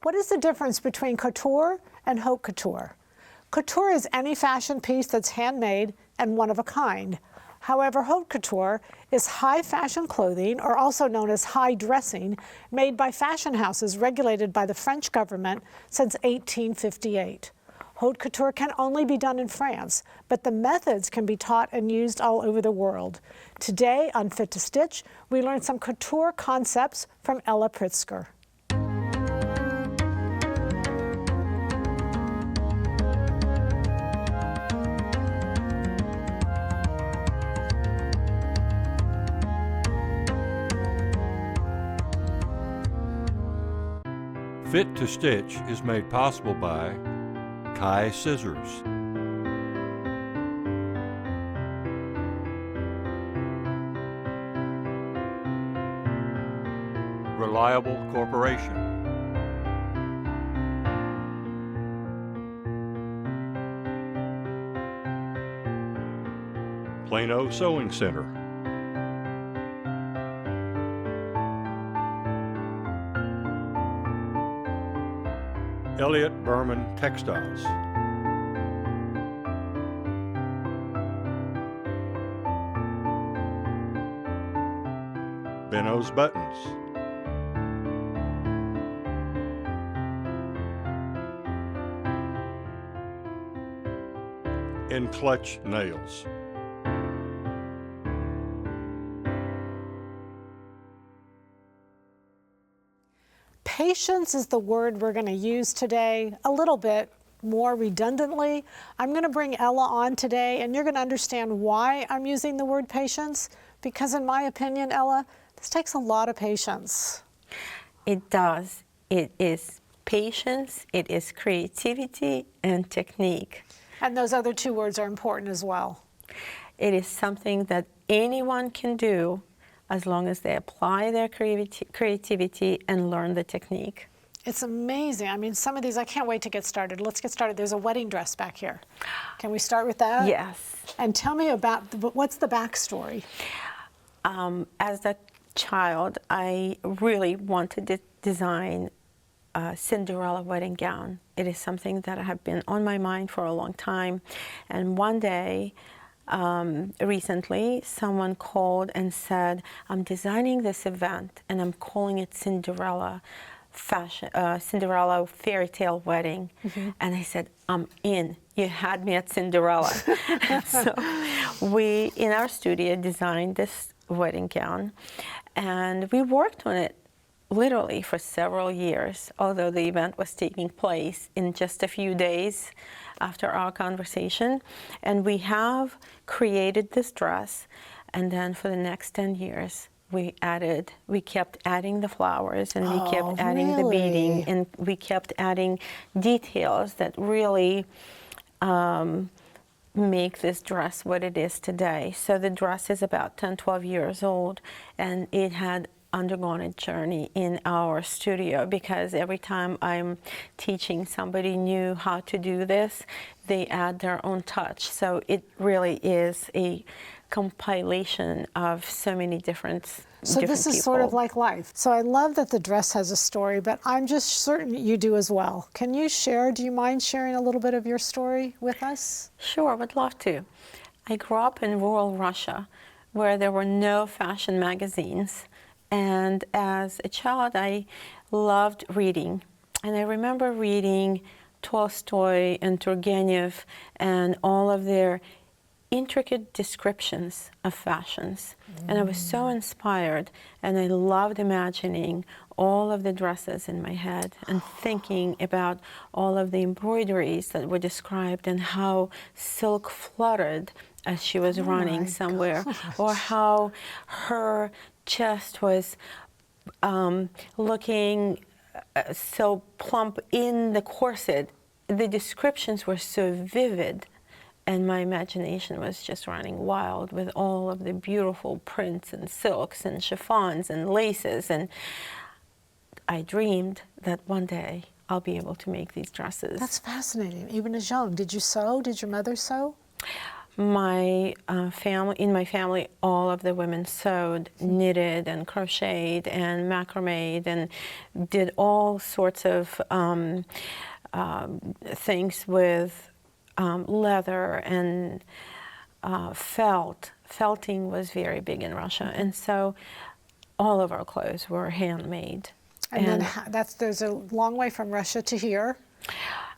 What is the difference between couture and haute couture? Couture is any fashion piece that's handmade and one of a kind. However, haute couture is high fashion clothing, or also known as high dressing, made by fashion houses regulated by the French government since 1858. Haute couture can only be done in France, but the methods can be taught and used all over the world. Today on Fit to Stitch, we learn some couture concepts from Ella Pritzker. Fit to Stitch is made possible by Kai Scissors, Reliable Corporation, Plano Sewing Center, Elliott Berman Textiles, Benno's Buttons, and Clutch Nails. Patience is the word we're going to use today a little bit more redundantly. I'm going to bring Ella on today, and you're going to understand why I'm using the word patience, because in my opinion, Ella, this takes a lot of patience. It does. It is patience, it is creativity, and technique. And those other two words are important as well. It is something that anyone can do as long as they apply their creativity and learn the technique. It's amazing. I mean, some of these, I can't wait to get started. Let's get started. There's a wedding dress back here. Can we start with that? Yes. And tell me about, what's the backstory? As a child, I really wanted to design a Cinderella wedding gown. It is something that had been on my mind for a long time. And one day, recently, someone called and said, I'm designing this event and I'm calling it Cinderella Cinderella fairy tale wedding. Mm-hmm. And I said, I'm in. You had me at Cinderella. So we, in our studio, designed this wedding gown, and we worked on it literally for several years, although the event was taking place in just a few days after our conversation. And we have created this dress, and then for the next 10 years, we kept adding the flowers, and we kept adding the beading, and we kept adding details that really make this dress what it is today. So the dress is about 10, 12 years old, and it had undergone a journey in our studio, because every time I'm teaching somebody new how to do this, they add their own touch. So it really is a compilation of so many different So this is people. sort of like life. So I love that the dress has a story, but I'm just certain you do as well. Can you share, do you mind sharing a little bit of your story with us? Sure, would love to. I grew up in rural Russia, where there were no fashion magazines. And as a child, I loved reading. And I remember reading Tolstoy and Turgenev and all of their intricate descriptions of fashions. And I was so inspired, and I loved imagining all of the dresses in my head and thinking about all of the embroideries that were described and how silk fluttered as she was running somewhere, or how her chest was looking so plump in the corset. The descriptions were so vivid, and my imagination was just running wild with all of the beautiful prints and silks and chiffons and laces. And I dreamed that one day I'll be able to make these dresses. That's fascinating. Even as young, did you sew? Did your mother sew? my in my family, all of the women sewed, knitted, and crocheted, and macrameed, and did all sorts of things with leather and felt. Felting was very big in Russia, and so all of our clothes were handmade. And then there's a long way from Russia to here.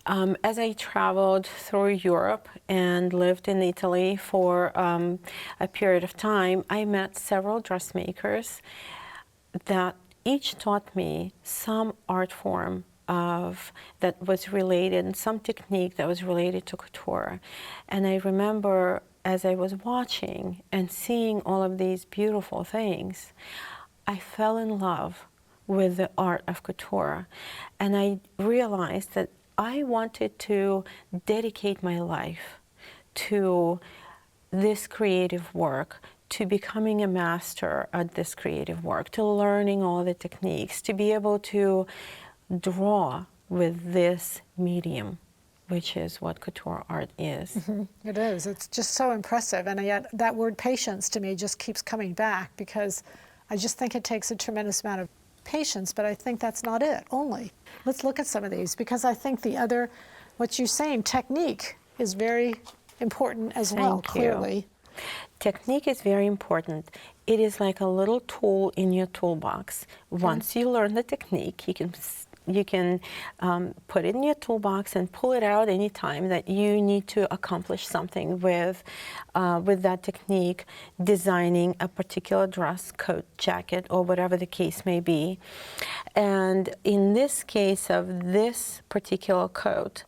As I traveled through Europe and lived in Italy for a period of time, I met several dressmakers that each taught me some art form that was related, some technique that was related to couture. And I remember as I was watching and seeing all of these beautiful things, I fell in love with the art of couture. And I realized that I wanted to dedicate my life to this creative work, to becoming a master at this creative work, to learning all the techniques, to be able to draw with this medium, which is what couture art is. Mm-hmm. It is. It's just so impressive. And yet that word patience to me just keeps coming back, because I just think it takes a tremendous amount of patience, but I think that's not it only. Let's look at some of these, because I think the other, what you're saying, technique is very important as well, clearly. Technique is very important. It is like a little tool in your toolbox. Once you learn the technique, you can put it in your toolbox and pull it out anytime that you need to accomplish something with that technique, designing a particular dress, coat, jacket, or whatever the case may be. And in this case of this particular coat,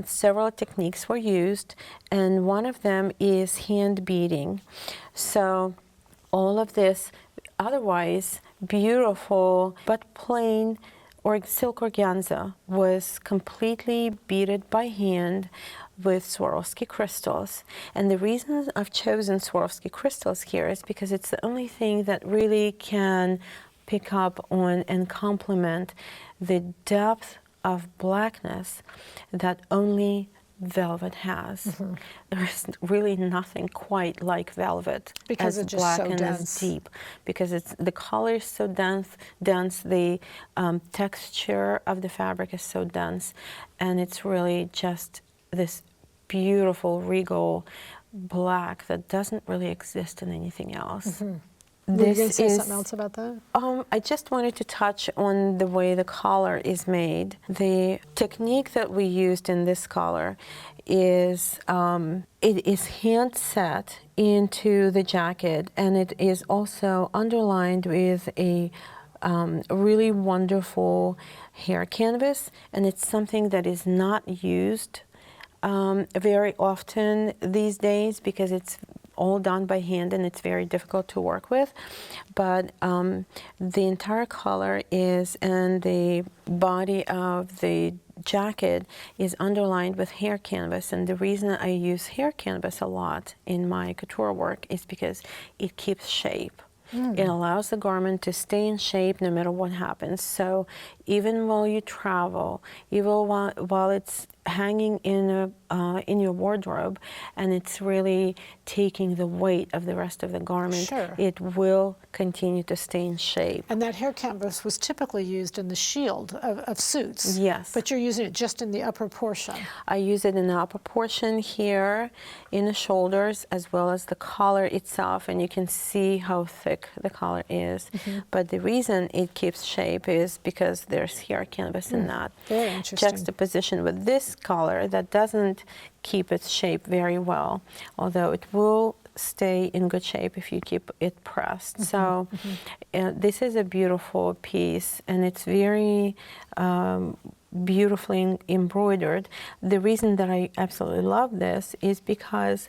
several techniques were used, and one of them is hand beading. So all of this otherwise beautiful but plain or silk organza was completely beaded by hand with Swarovski crystals. And the reason I've chosen Swarovski crystals here is because it's the only thing that really can pick up on and complement the depth of blackness that only velvet has. Mm-hmm. There's really nothing quite like velvet, because as it's just black so and dense. as deep. Because the color is so dense. The texture of the fabric is so dense, and it's really just this beautiful regal black that doesn't really exist in anything else. Mm-hmm. Were you going to say something else about that? I just wanted to touch on the way the collar is made. The technique that we used in this collar is it is hand set into the jacket, and it is also underlined with a really wonderful hair canvas, and it's something that is not used very often these days because it's all done by hand and it's very difficult to work with. But the entire collar is, and the body of the jacket is underlined with hair canvas. And the reason I use hair canvas a lot in my couture work is because it keeps shape. It allows the garment to stay in shape no matter what happens. So even while you travel, even while it's hanging in your wardrobe, and it's really taking the weight of the rest of the garment, sure, it will continue to stay in shape. And that hair canvas was typically used in the shield of suits. Yes. But you're using it just in the upper portion. I use it in the upper portion here, in the shoulders, as well as the collar itself, and you can see how thick the collar is. Mm-hmm. But the reason it keeps shape is because there's hair canvas in that. Very interesting. Juxtaposition with this collar that doesn't keep its shape very well, although it will stay in good shape if you keep it pressed. Mm-hmm. So this is a beautiful piece, and it's very beautifully embroidered. The reason that I absolutely love this is because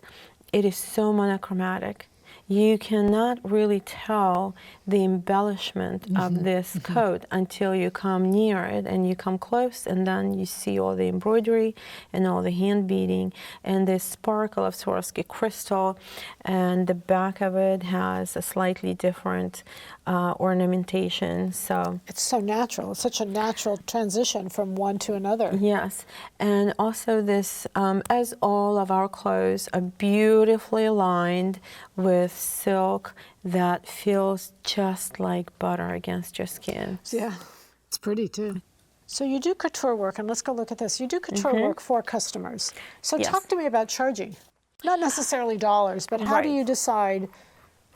it is so monochromatic. you cannot really tell the embellishment of this coat until you come near it and you come close, and then you see all the embroidery and all the hand beading and the sparkle of Swarovski crystal, and the back of it has a slightly different ornamentation. So It's so natural. It's such a natural transition from one to another. yes, and also this, as all of our clothes are beautifully lined with silk that feels just like butter against your skin. Yeah, it's pretty too. So you do couture work, and let's go look at this. You do couture work for customers. So Yes. talk to me about charging. Not necessarily dollars, but how do Right. you decide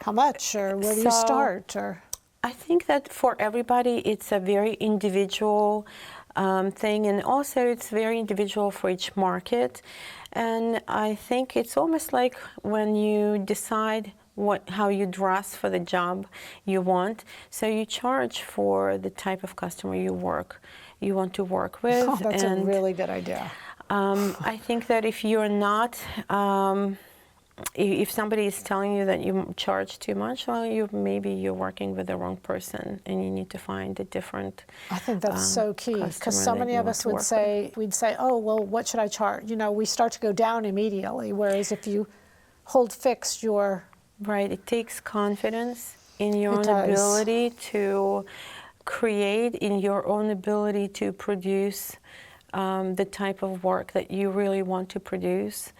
how much, or where do you So- start? Or I think that for everybody, it's a very individual thing, and also it's very individual for each market. And I think it's almost like when you decide how you dress for the job you want. So you charge for the type of customer you want to work with. oh, that's a and really good idea. I think that if you're not, if somebody is telling you that you charge too much, well, maybe you're working with the wrong person, and you need to find a different. I think that's so key, customer because so that many you of want us to would work say, we'd say, oh, well, what should I charge? You know, we start to go down immediately, whereas if you hold fixed your, Right. It takes confidence in your It own does. ability to create, in your own ability to produce the type of work that you really want to produce,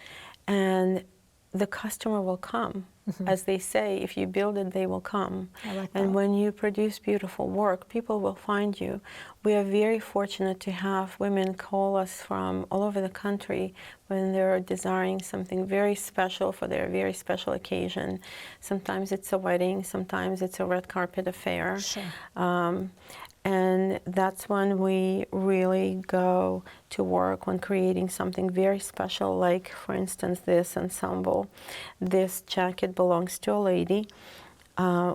and the customer will come. As they say, if you build it, they will come. I like And that. when you produce beautiful work, people will find you. We are very fortunate to have women call us from all over the country when they're desiring something very special for their very special occasion. Sometimes it's a wedding, sometimes it's a red carpet affair. Sure. And that's when we really go to work on creating something very special, like, for instance, this ensemble. This jacket belongs to a lady.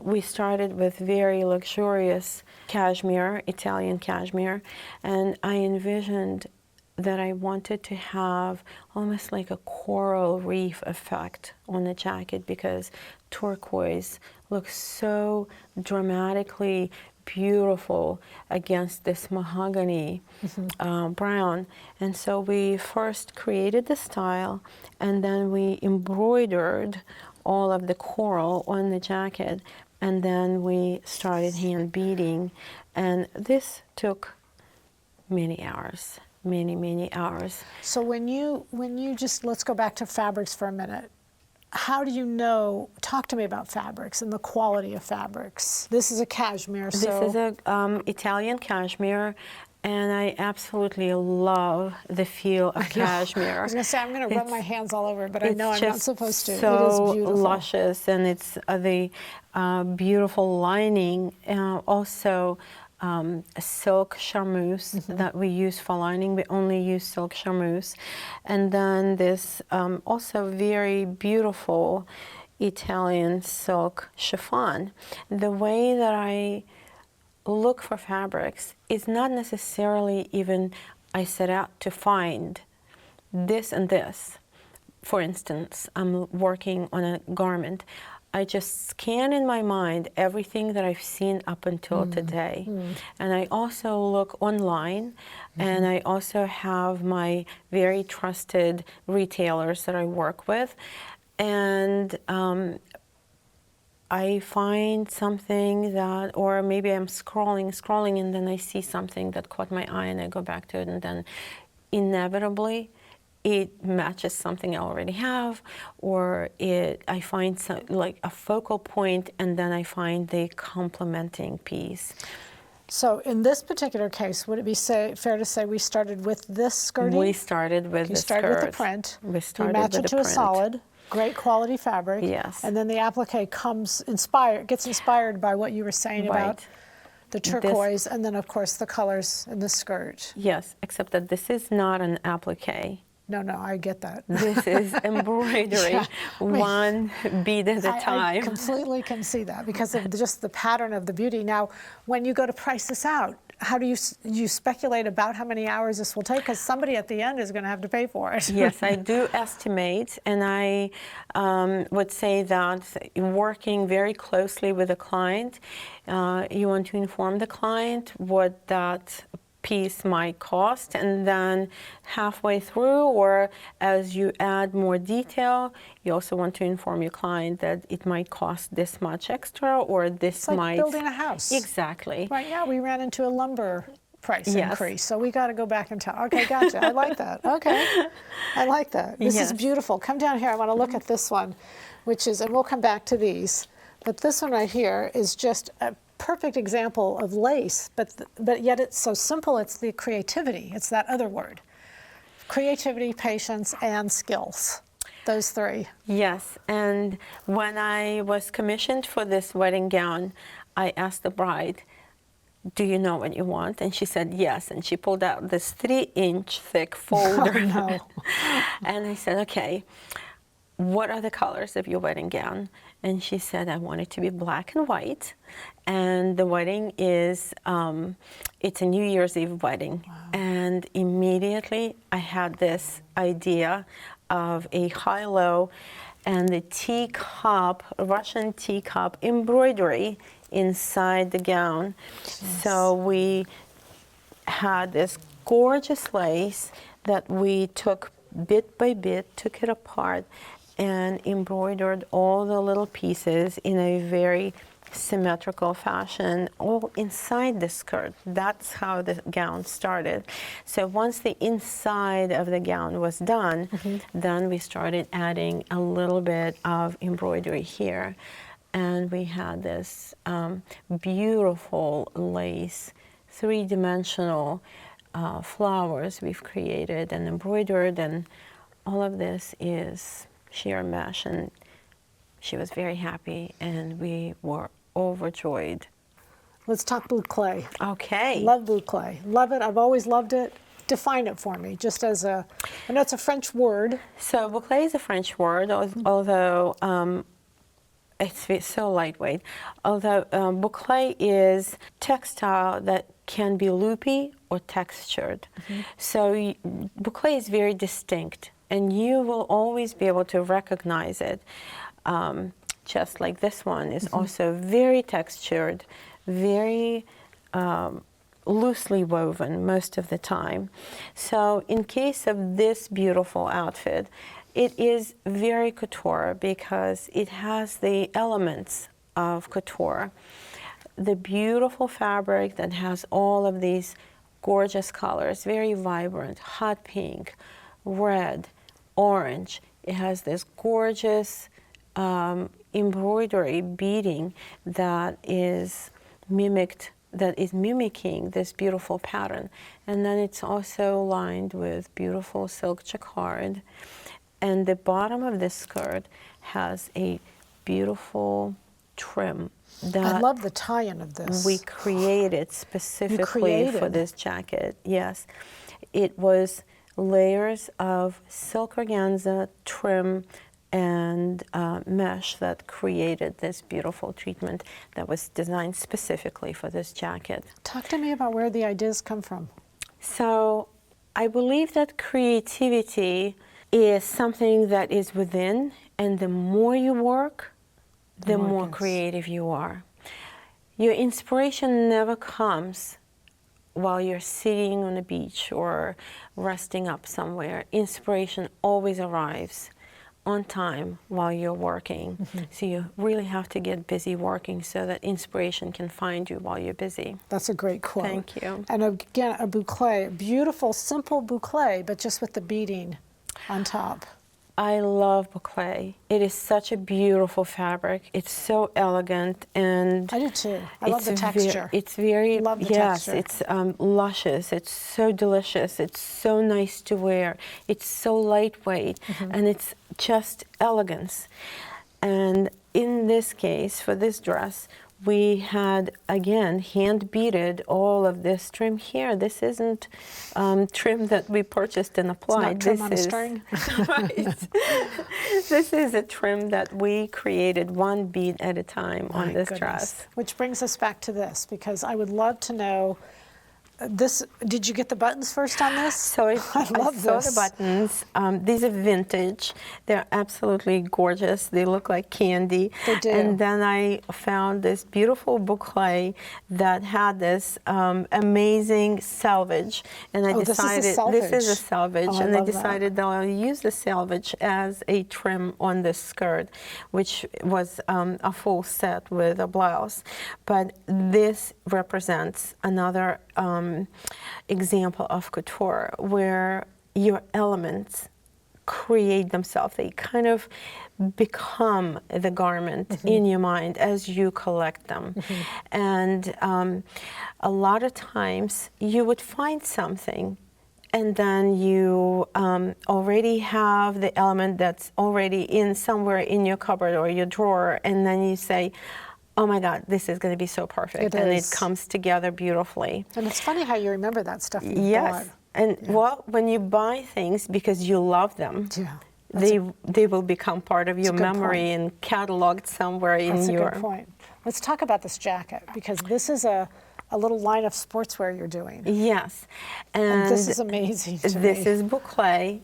We started with very luxurious cashmere, Italian cashmere, and I envisioned that I wanted to have almost like a coral reef effect on the jacket, because turquoise looks so dramatically beautiful against this mahogany brown. And so we first created the style, and then we embroidered all of the coral on the jacket, and then we started hand beading, and this took many hours, many hours. So when you just, let's go back to fabrics for a minute. How do you know, talk to me about fabrics and the quality of fabrics. This is a cashmere, so. This is a Italian cashmere, and I absolutely love the feel of cashmere. I was going to say, I'm going to rub my hands all over it, but I know I'm not just supposed to. So it is beautiful. luscious, and it's the beautiful lining. Also, a silk charmeuse that we use for lining. We only use silk charmeuse. And then this also very beautiful Italian silk chiffon. The way that I look for fabrics is not necessarily even I set out to find this and this. For instance, I'm working on a garment. I just scan in my mind everything that I've seen up until today. And I also look online, and I also have my very trusted retailers that I work with. And I find something that, or maybe I'm scrolling, and then I see something that caught my eye, and I go back to it, and then inevitably it matches something I already have, or I find like a focal point, and then I find the complementing piece. So in this particular case, would it be fair to say we started with this skirting? We started with You the started with the skirt. print. We started You match with it the to print. a solid, great quality fabric. Yes. And then the applique gets inspired by what you were saying about Right. the turquoise, and then of course the colors in the skirt. Yes, except that this is not an applique. No, I get that. This is embroidery, Yeah. one bead at a I time. completely can see that because of just the pattern of the beauty. Now, when you go to price this out, how do you speculate about how many hours this will take? Because somebody at the end is going to have to pay for it. Yes, I do estimate, and I would say that working very closely with the client, you want to inform the client what that piece might cost, and then halfway through or as you add more detail, you also want to inform your client that it might cost this much extra or this It's like might... building a house. Exactly. Right now we ran into a lumber price Yes. increase, so we got to go back and tell. Okay, gotcha. I like that. Okay, I like that. This is Yes. beautiful. Come down here. I want to look at this one, which is, and we'll come back to these, but this one right here is just a perfect example of lace, but yet it's so simple. It's the creativity. It's that other word. Creativity, patience, and skills. Those three. Yes, and when I was commissioned for this wedding gown, I asked the bride, do you know what you want? And she said yes, and she pulled out this 3-inch thick folder. Oh, no. And I said, okay, what are the colors of your wedding gown? And she said, I want it to be black and white. And the wedding is, it's a New Year's Eve wedding. Wow. And immediately I had this idea of a high-low and the teacup, Russian teacup embroidery inside the gown. Yes. So we had this gorgeous lace that we took bit by bit, took it apart, and embroidered all the little pieces in a very symmetrical fashion, all inside the skirt. That's how the gown started. So once the inside of the gown was done, then we started adding a little bit of embroidery here. And we had this beautiful lace, three-dimensional flowers we've created and embroidered, and all of this is sheer mesh, and she was very happy, and we were overjoyed. Let's talk boucle. Okay. Love boucle. Love it. I've always loved it. Define it for me, just as a, I know it's a French word. So boucle is a French word, although it's so lightweight. Although boucle is textile that can be loopy or textured. So boucle is very distinct, and you will always be able to recognize it. Just like this one is also very textured, very loosely woven most of the time. So in case of this beautiful outfit, it is very couture because it has the elements of couture. The beautiful fabric that has all of these gorgeous colors, very vibrant, hot pink, red, orange. It has this gorgeous embroidery beading that is mimicking this beautiful pattern. And then it's also lined with beautiful silk jacquard. And the bottom of this skirt has a beautiful trim that I love the tie-in of this. we created specifically for this jacket. Yes, it was layers of silk organza trim and mesh that created this beautiful treatment that was designed specifically for this jacket. Talk to me about where the ideas come from. So I believe that creativity is something that is within, and the more you work, the more creative you are. Your inspiration never comes while you're sitting on a beach or resting up somewhere. Inspiration always arrives on time while you're working. So you really have to get busy working so that inspiration can find you while you're busy. That's a great quote. Thank you. And again, a boucle, beautiful, simple boucle, but just with the beading on top. I love boucle. It is such a beautiful fabric. It's so elegant, and I do too. I love the texture. It's very, love the yes, texture. it's luscious. It's so delicious. It's so nice to wear. It's so lightweight, and it's just elegance. And in this case, for this dress, we had, again, hand beaded all of this trim here. This isn't trim that we purchased and applied. It's not trim on a string. Right. This is a trim that we created one bead at a time on this dress. Which brings us back to this, because I would love to know this, did you get the buttons first on this? So I love saw this. the buttons. These are vintage. They're absolutely gorgeous. They look like candy. They do. And then I found this beautiful boucle that had this amazing selvage. And I decided this is a selvage. Oh, I and I love that. decided that I'll use the selvage as a trim on this skirt, which was a full set with a blouse. But this represents another example of couture where your elements create themselves. They kind of become the garment in your mind as you collect them. And a lot of times you would find something and then you already have the element that's already in somewhere in your cupboard or your drawer, and then you say, oh my God, this is going to be so perfect. It and is. it comes together beautifully. And it's funny how you remember that stuff you Yes. bought. And well, when you buy things because you love them, Yeah. they will become part of your a good memory point. and cataloged somewhere That's in a your... good point. Let's talk about this jacket, because this is a little line of sportswear you're doing. Yes. And this is amazing to This me. is boucle.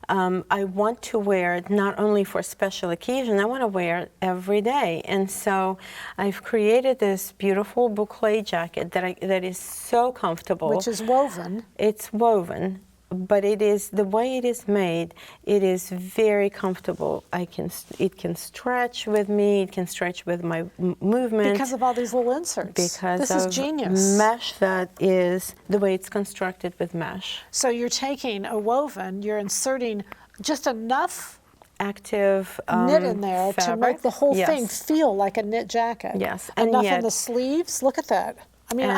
I want to wear it not only for special occasion, I want to wear it every day. And so I've created this beautiful boucle jacket that is so comfortable. Which is woven. It's woven, but it is, the way it is made, it is very comfortable. It can stretch with me, it can stretch with my movement. Because of all these little inserts. Because this of is genius. mesh that is the way it's constructed with mesh. So you're taking a woven, you're inserting just enough Active knit in there to fabric. make the whole Yes. thing feel like a knit jacket. Yes, and Enough yet- in the sleeves. Look at that. I mean,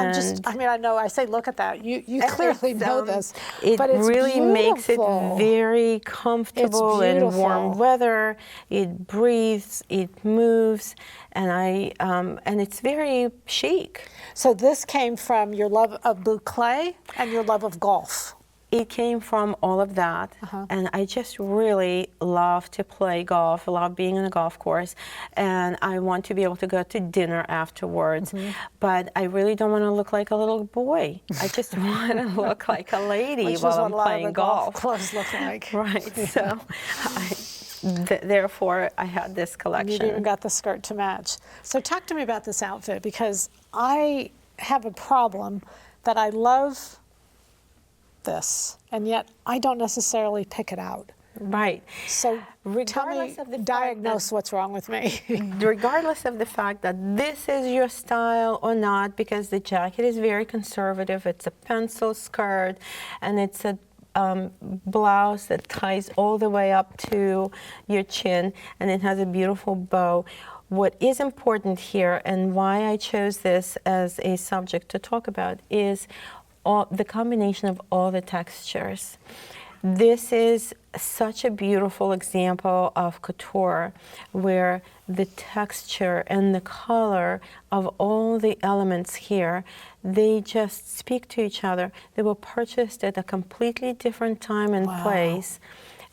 I know I say look at that. You clearly know this. It but it's really makes it beautiful. very comfortable in beautiful. warm weather. It breathes, it moves, and it's very chic. So this came from your love of boucle and your love of golf. It came from all of that, and I just really love to play golf, love being on a golf course, and I want to be able to go to dinner afterwards, but I really don't want to look like a little boy. I just want to look like a lady Which while is what I'm a lot playing of the golf clothes look like. Right, so therefore I had this You collection. even got the skirt to match. So talk to me about this outfit, because I have a problem that I love this, and yet I don't necessarily pick it out. Right. So tell me, Regardless of the fact diagnose what's wrong with me. Regardless of the fact that this is your style or not, because the jacket is very conservative, it's a pencil skirt, and it's a blouse that ties all the way up to your chin, and it has a beautiful bow. What is important here, and why I chose this as a subject to talk about, is the combination of all the textures. This is such a beautiful example of couture, where the texture and the color of all the elements here, they just speak to each other. They were purchased at a completely different time and place.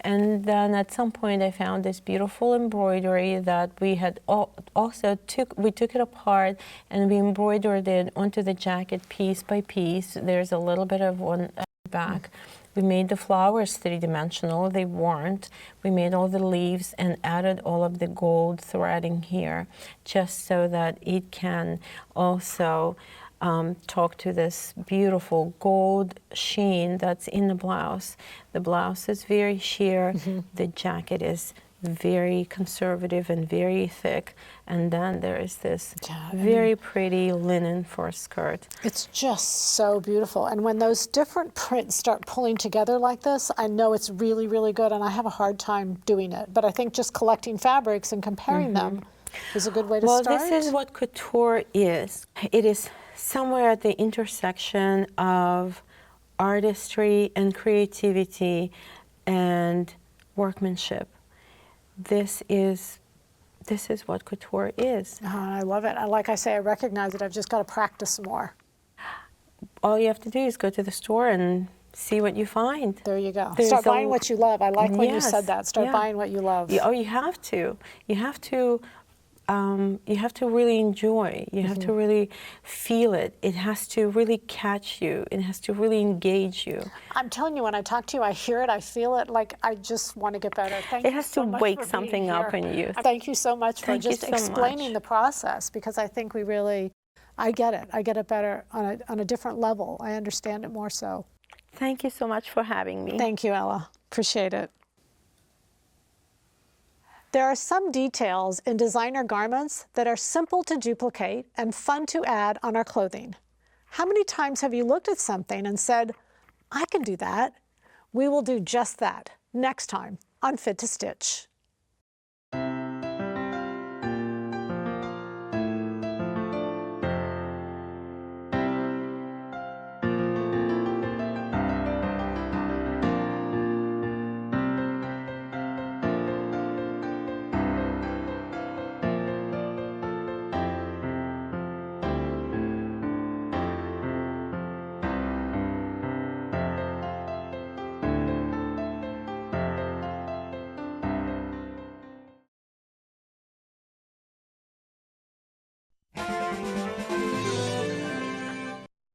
And then at some point I found this beautiful embroidery that we had we took it apart and we embroidered it onto the jacket piece by piece. There's a little bit of one at the back. We made the flowers three-dimensional. They weren't. We made all the leaves and added all of the gold threading here, just so that it can also talk to this beautiful gold sheen that's in the blouse. The blouse is very sheer. The jacket is very conservative and very thick, and then there is this very pretty linen for a skirt. It's just so beautiful. And when those different prints start pulling together like this, I know it's really, really good, and I have a hard time doing it. But I think just collecting fabrics and comparing them is a good way to start. Well, this is what couture is. It is somewhere at the intersection of artistry and creativity and workmanship. This is what couture is. I love it. Like I say, I recognize it. I've just got to practice more. All you have to do is go to the store and see what you find. There you go. There's Start buying what you love. I like when you Yes, said that. Start yeah. buying what you love. Oh, you have to. You have to you have to really enjoy. You have to really feel it. It has to really catch you. It has to really engage you. I'm telling you, when I talk to you, I hear it, I feel it, like I just want to get better. Thank It you has so to much wake for being something up here. in you. Thank you so much for Thank you just so explaining much. the process, because I think we really, I get it. I get it better on a different level. I understand it more so. Thank you so much for having me. Thank you, Ella. Appreciate it. There are some details in designer garments that are simple to duplicate and fun to add on our clothing. How many times have you looked at something and said, I can do that? We will do just that next time on Fit to Stitch.